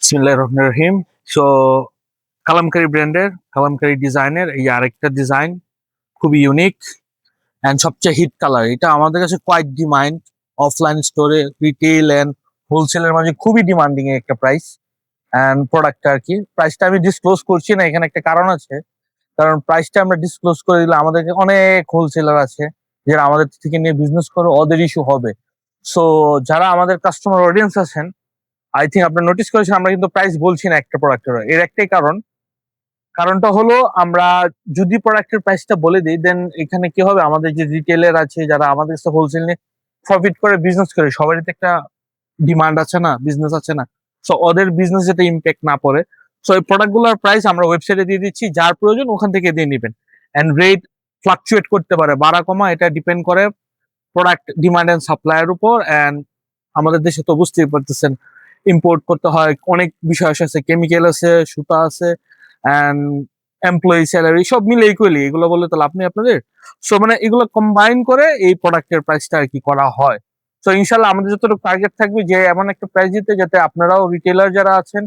বিসমিল্লাহির রহমানির রহিম। সো কালামকারী ব্র্যান্ডের, কালামকারী ডিজাইনের এই আরেকটা ডিজাইন, খুবই ইউনিক অ্যান্ড সবচেয়ে হিট কালার। এটা আমাদের কাছে কোয়াইট ডিমান্ড, অফলাইন স্টোরে, রিটেল অ্যান্ড হোলসেলের মাঝে খুবই ডিমান্ডিং একটা প্রাইস অ্যান্ড প্রোডাক্টটা আর কি। প্রাইসটা আমি ডিসক্লোজ করছি না, এখানে একটা কারণ আছে। কারণ প্রাইসটা আমরা ডিসক্লোজ করে দিলে আমাদেরকে অনেক হোলসেলার আছে যারা আমাদের থেকে নিয়ে বিজনেস করে, ওদের ইস্যু হবে। সো যারা আমাদের কাস্টমার অডিয়েন্স আছেন, আই থিঙ্ক আপনারা নোটিস করেছেন আমরা কিন্তু প্রাইস বলছি না একটা প্রোডাক্টের। এর একটাই কারণ, কারণটা হলো আমরা যদি প্রোডাক্টের প্রাইসটা বলে দিই, দেন এখানে কি হবে, আমাদের যে রিটেলার আছে যারা আমাদের কাছে হোলসেল নিয়ে প্রফিট করে বিজনেস করে, সবারই তো একটা ডিমান্ড আছে না, বিজনেস আছে না। সো ওদের বিজনেস যাতে ইম্প্যাক্ট না পড়ে, সো এই প্রোডাক্টগুলোর প্রাইস আমরা ওয়েবসাইটে দিয়ে দিচ্ছি, যার প্রয়োজন ওখান থেকে দিয়ে নেবেন। অ্যান্ড রেট ফ্লাকচুয়েট করতে পারে, বাড়া কমা, এটা ডিপেন্ড করে প্রোডাক্ট ডিমান্ড অ্যান্ড সাপ্লাইয়ের উপর। অ্যান্ড আমাদের দেশে তো বুঝতেই পারতেছেন, ইম্পোর্ট করতে হয়, অনেক বিষয় আছে, কেমিক্যাল আছে, সুতা আছে, অ্যান্ড এমপ্লয়ি স্যালারি সব মিলে ইকুয়ালি, এগুলো বলে তো লাভ নেই আপনাদের। সো মানে এগুলো কম্বাইন করে এই প্রোডাক্টের প্রাইসটা আর কি করা হয়। তো ইনশাল্লাহ আমাদের যতটুকু টার্গেট থাকবে যে এমন একটা প্রাইস দিতে যাতে আপনারাও, রিটেলার যারা আছেন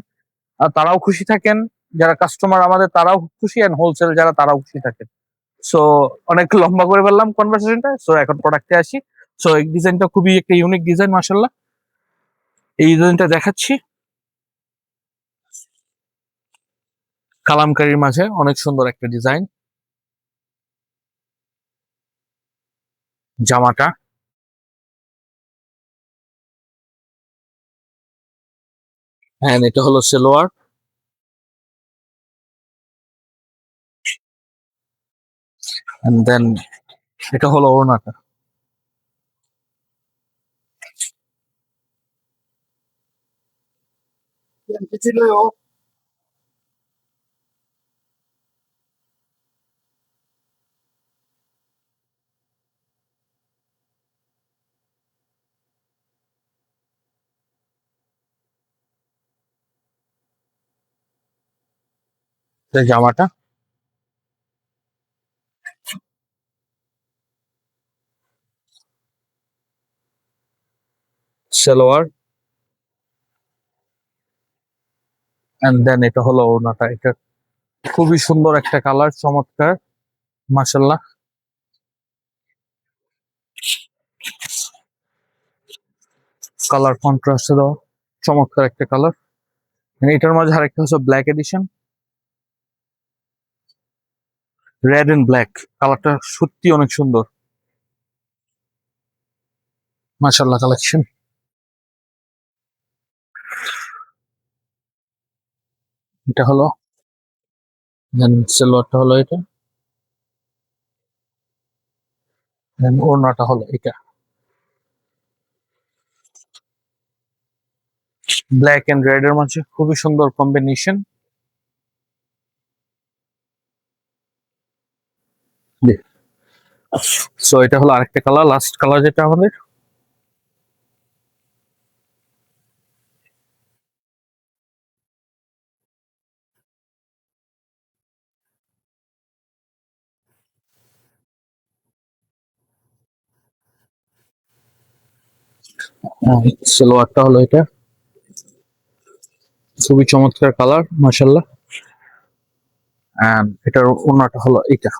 তারাও খুশি থাকেন, যারা কাস্টমার আমাদের তারাও খুশি, অ্যান্ড হোলসেল যারা তারাও খুশি থাকেন। সো অনেক লম্বা করে ফেললাম কনভারসেশনটা, সো এখন প্রোডাক্টে আসি। সো এই ডিজাইনটা খুবই একটা ইউনিক ডিজাইন, মাশাআল্লাহ। এই ডিজাইনটা দেখাচ্ছি, কালামকারীর মাঝে অনেক সুন্দর একটা ডিজাইন। জামাটা, হ্যাঁ এটা হলো সেলোয়ার, এন্ড দেন এটা হলো ওড়নাটা। এই জামাটা, সেলোয়ার, এন্ড দেন এটা হলো ওড়নাটা। এটা খুবই সুন্দর একটা কালার, চমৎকার, মাশাল্লাহ। কালার কন্ট্রাস্ট দাও, চমৎকার একটা কালার। এটার মাঝে আরেকটা হচ্ছে black addition, red and black. কালারটা সত্যি অনেক সুন্দর, মাশাল্লাহ কালেকশন। এটা হলো, দেন সেলোয়ারটা হলো এটা, দেন ওড়নাটা হলো এটা। ব্ল্যাক এন্ড রেড এর মাঝে খুবই সুন্দর কম্বিনেশন। সো এটা হলো আরেকটা কালার, লাস্ট কালার যেটা আমাদের। সালোয়ারটা হলো এটা, খুবই চমৎকার কালার, মাশাল্লাহ। এন্ড এটার ওড়নাটা হলো এটা।